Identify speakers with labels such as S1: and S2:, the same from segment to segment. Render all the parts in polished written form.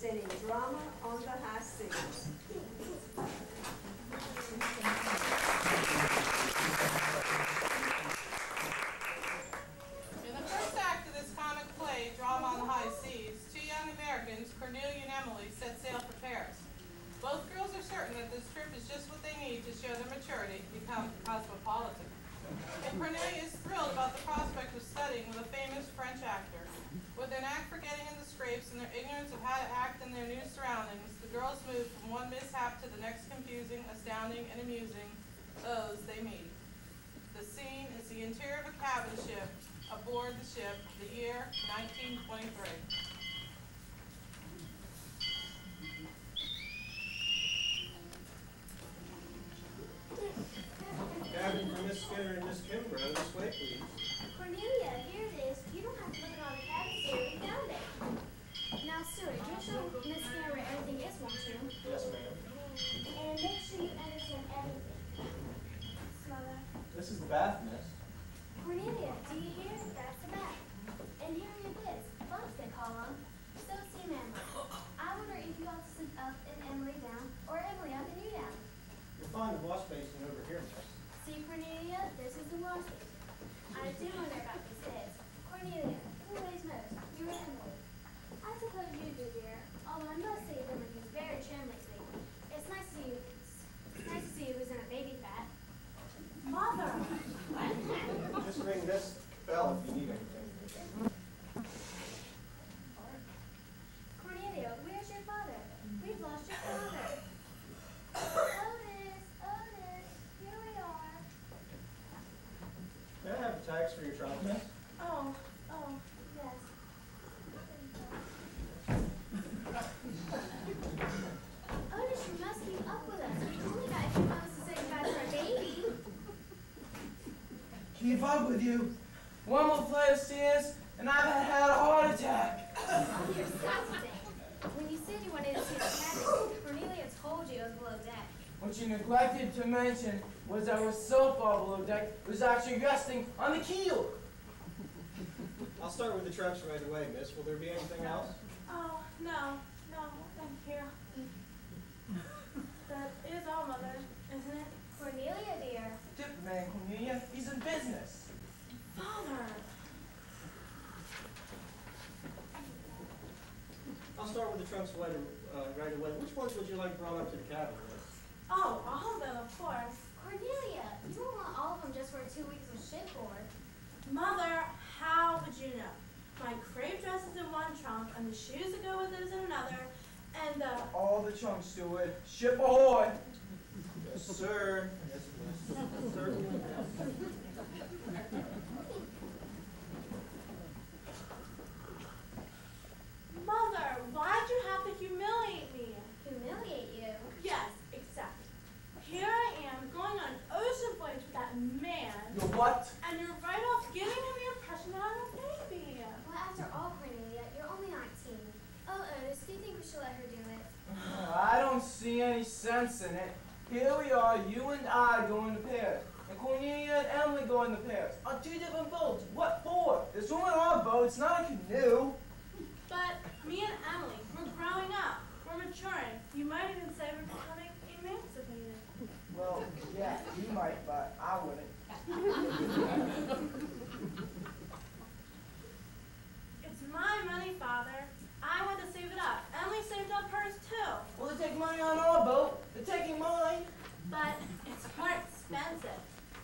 S1: presenting Drama on the High Seas.
S2: In the first act of this comic play, Drama on the High Seas, two young Americans, Cornelia and Emily, set sail for Paris. Both girls are certain that this trip is just what they need to show their maturity and become cosmopolitan. And Cornelia is thrilled about the prospect of studying with a famous French actor. With their knack for getting in the scrapes and their ignorance of how to act in their new surroundings, the girls move from one mishap to the next, confusing, astounding, and amusing those they meet. The scene is the interior of a cabin ship aboard the ship, the year 1923.
S3: Cabin for Miss Skinner and Miss Kimbrough. This way, please.
S4: Cornelia, here it is. You don't have to look at all the cabins here. We found it. Now, Stuart, you'll show Miss Skinner where everything is, won't you?
S3: Yes, ma'am.
S4: And make sure you understand everything. Mother.
S3: This is the bath, miss.
S4: Cornelia, do you hear? That's the bath. And here it is. Bunks, they call them. So, see, Emily. I wonder if you ought to sit up and Emily down, or Emily up and you down.
S3: You'll find the wash basin over here, miss.
S4: See, Cornelia, this is the wash basin. I do wonder about these beds. Cornelia, who weighs most? You or Emily? I suppose you do, dear. Although I must say that he's very trim lately. It's nice to see who's in a baby fat.
S5: Mother!
S3: Just ring this bell if you need anything.
S4: Cornelia, where's your father? We've lost your father. Otis, here we are.
S3: May I have tags for your trunk, miss?
S4: Oh, yes. Otis, you must keep up with us. We only got a few moments to say goodbye to our baby.
S6: Keep up with you. One more flight of stairs, and I've had a heart attack.
S4: Oh, you're something. When you said you wanted to see the cabin, Cornelia told you it was below deck.
S6: What you neglected to mention was that we're so far below deck, it was actually resting on the keel.
S3: I'll start with the trunks right away, miss. Will there be anything else?
S5: Oh, no, thank you. That is all, Mother, isn't it?
S4: Cornelia, dear.
S6: Dip man, Cornelia, he's in business.
S5: Father!
S3: I'll start with the trunks right away. Which ones would you like brought up to the cabin, miss?
S5: Oh, all of them, of course.
S4: Cornelia, you don't want all of them just for 2 weeks of shipboard.
S5: Mother, how would you know? My crepe dress is in one trunk, and the shoes that go with it is in another, and
S6: All the trunks, Steward. Ship ahoy!
S3: Yes, sir. Yes, miss. Certainly.
S5: Mother, why'd you have to humiliate me?
S4: Humiliate you?
S5: Yes, exactly. Here I am, going on an ocean voyage with that man.
S6: You're what?
S5: And you're right off giving him the impression that I'm a baby.
S4: Well, after all, Cornelia, you're only 19. Oh, Otis, do you think we should let her do it?
S6: I don't see any sense in it. Here we are, you and I going to Paris, and Cornelia and Emily going to Paris on 2 different boats. What for? There's room on our boat, it's not a canoe.
S5: But me and Emily, we're growing up. We're maturing. You might even say we're becoming emancipated.
S6: Well, yeah, you might, but I wouldn't.
S5: It's my money, Father. I had to save it up. Emily saved up hers too.
S6: Well, they take money on our boat. They're taking mine.
S5: But it's more expensive.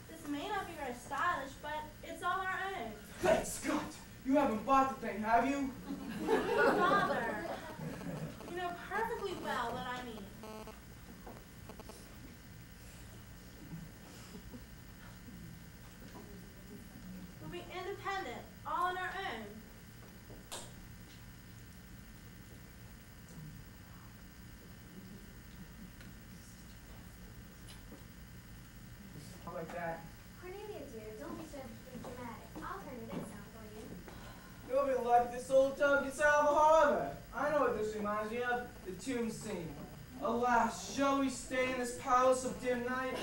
S5: This may not be very stylish, but it's all our own.
S6: Great Scott! You haven't bought the thing, have you?
S5: Father, you know perfectly well what I mean. We'll be independent, all on our own.
S6: How like that?
S4: Cornelia, dear, don't be so dramatic. I'll turn the vents down for you.
S6: You'll be like this old tug gets out of the harbor. I know what this reminds me of. The tomb scene. Alas, shall we stay in this palace of dim night?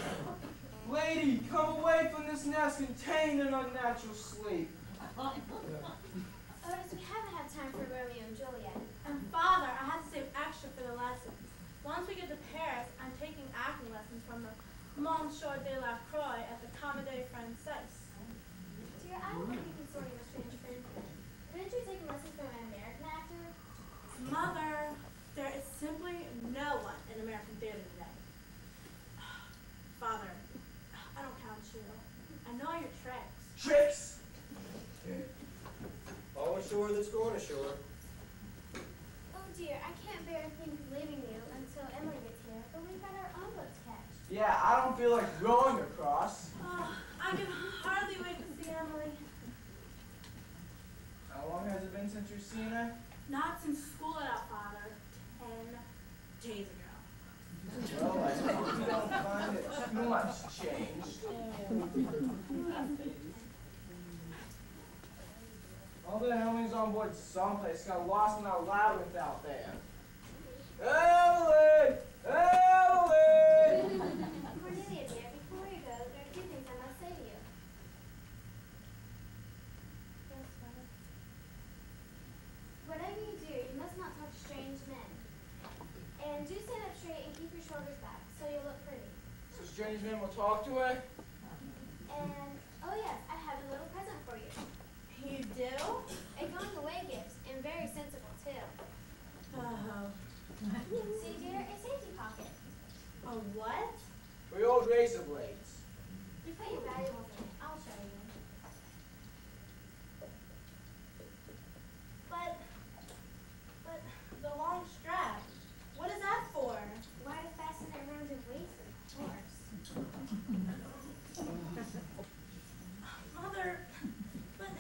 S6: Lady, come away from this nest contained in unnatural sleep.
S4: Otis, we haven't had time for Romeo and Juliet.
S5: And Father, I had to save extra for the lessons. Once we get to Paris, I'm taking acting lessons from the Monsieur de la Croix at the Comédie Française.
S4: Dear, I don't think you can sort of a strange friend. Didn't you take lessons from an American actor?
S5: Mother, there is simply no one in American theater today. Father, I don't count you. I know your tricks.
S6: Tricks?
S3: All ashore that's going ashore.
S4: Oh dear, I can't bear to think of leaving you until Emily gets here, but we've got our own boat to catch.
S6: Yeah, I don't feel like rowing across.
S5: Oh, I can hardly wait to see Emily.
S6: How long has it been since you've seen her?
S5: Not since school let out, Father. 10 days ago.
S6: Well, I hope you don't find it too much changed. All the homies on board someplace got lost in that labyrinth out there. Emily! Emily!
S4: Cornelia dear, before you go, there are 2 things I must say to you. Yes, Father. Whatever you do, you must not talk to strange men. And do stand up straight and keep your shoulders back, so you'll look pretty.
S6: So strange men will talk to her?
S4: And, oh yes, I have a little present for you.
S5: You do?
S4: A going away gift, and very sensible too.
S5: Oh.
S4: See dear, a safety pocket.
S5: A what?
S6: For your old razor blades.
S4: You put your valuables in it. I'll show you.
S5: But the long strap, what is that for?
S4: Why to fasten it around your waist, of course.
S5: Mother, but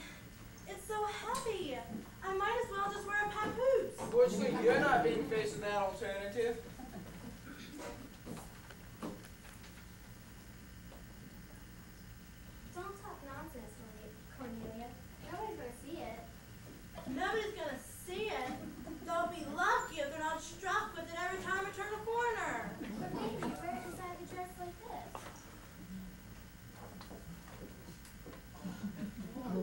S5: it's so heavy. I might as well just wear a papoose.
S6: Unfortunately, you're not being faced with that alternative.
S4: Don't talk nonsense, Cornelia. Nobody's going to see it.
S5: Nobody's gonna see it. They'll be lucky if they're not struck with it every time I turn a corner.
S4: But maybe you wear it inside a dress like this. The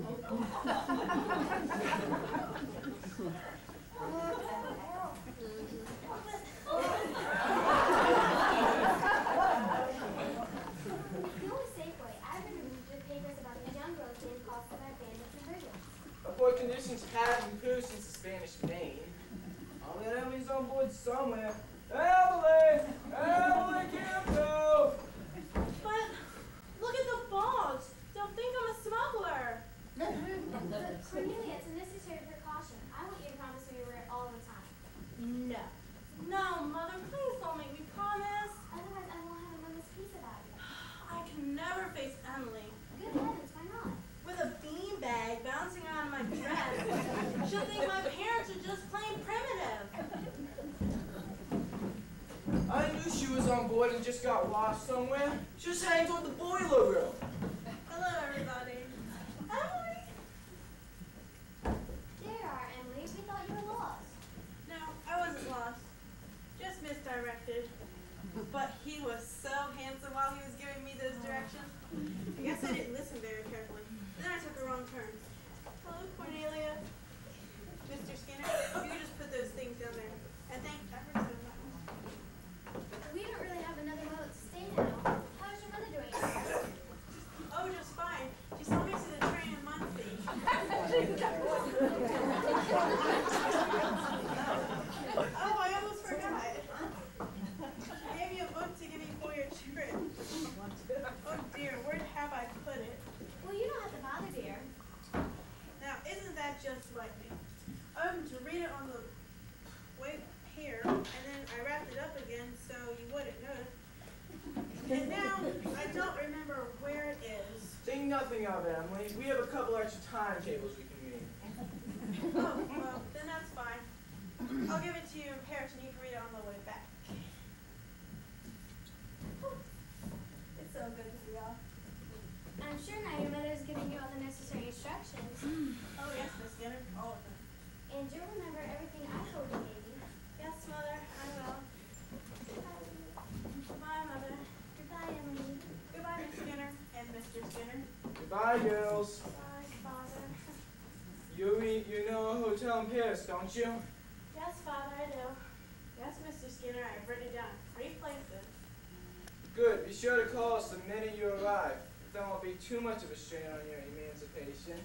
S4: only safe way, I read the papers about these young girls being accosted by bandits and brigands.
S6: But conditions have improved since the Spanish Main. All that Emily's on board somewhere. Emily! Emily, can't go!
S5: But look at the boats. They'll think I'm a smuggler.
S4: But Cornelia, it's a necessary precaution. I want you to promise me you wear it all the time.
S5: No. No, Mother, please don't make me promise.
S4: Otherwise, I won't have a moment's peace about you.
S5: I can never face Emily.
S4: Good heavens, why not?
S5: With a beanbag bouncing around my dress. She'll think my parents are just plain primitive.
S6: I knew she was on board and just got lost somewhere. She was heading toward the boiler room.
S5: Hello, everybody. Emily?
S4: There you are, Emily. We thought you were lost.
S5: No, I wasn't lost. Just misdirected. But he was so handsome while he was giving me those directions. I guess I didn't listen very carefully. Then I took a wrong turn. Hello, Cornelia. Mr. Skinner, you can just put those things down there. And thank ever so much.
S4: We don't really have another moment to stay now. How's your mother doing?
S5: Oh, just fine. She saw me to the train in Muncie. Oh, I almost forgot. I gave you a book to give you for your trip. Oh dear, where have I put it?
S4: Well, you don't have to bother, dear.
S5: Now, isn't that just like me? To read it on the way here, and then I wrapped it up again so you wouldn't notice. And now, I don't remember where it is.
S6: Think nothing of it, Emily. We have a couple extra timetables we can meet.
S5: Oh, well, then that's fine. I'll give it to you in Paris and you can read it on the way back. It's so good to see y'all.
S4: I'm sure now your mother's giving you all the necessary instructions.
S5: Oh, yes, Miss Skinner, all of them.
S4: And you'll remember everything I told you, baby.
S5: Yes, Mother, I will. Goodbye, Mother.
S4: Goodbye, Emily.
S5: Goodbye, Miss Skinner and Mr. Skinner.
S6: Goodbye, girls.
S4: Bye, Father.
S6: You know Georgetown Paris, don't you?
S5: Yes, Father, I do. Yes, Mr. Skinner, I've written down 3 places.
S6: Good. Be sure to call us the minute you arrive. There won't be too much of a strain on your emancipation.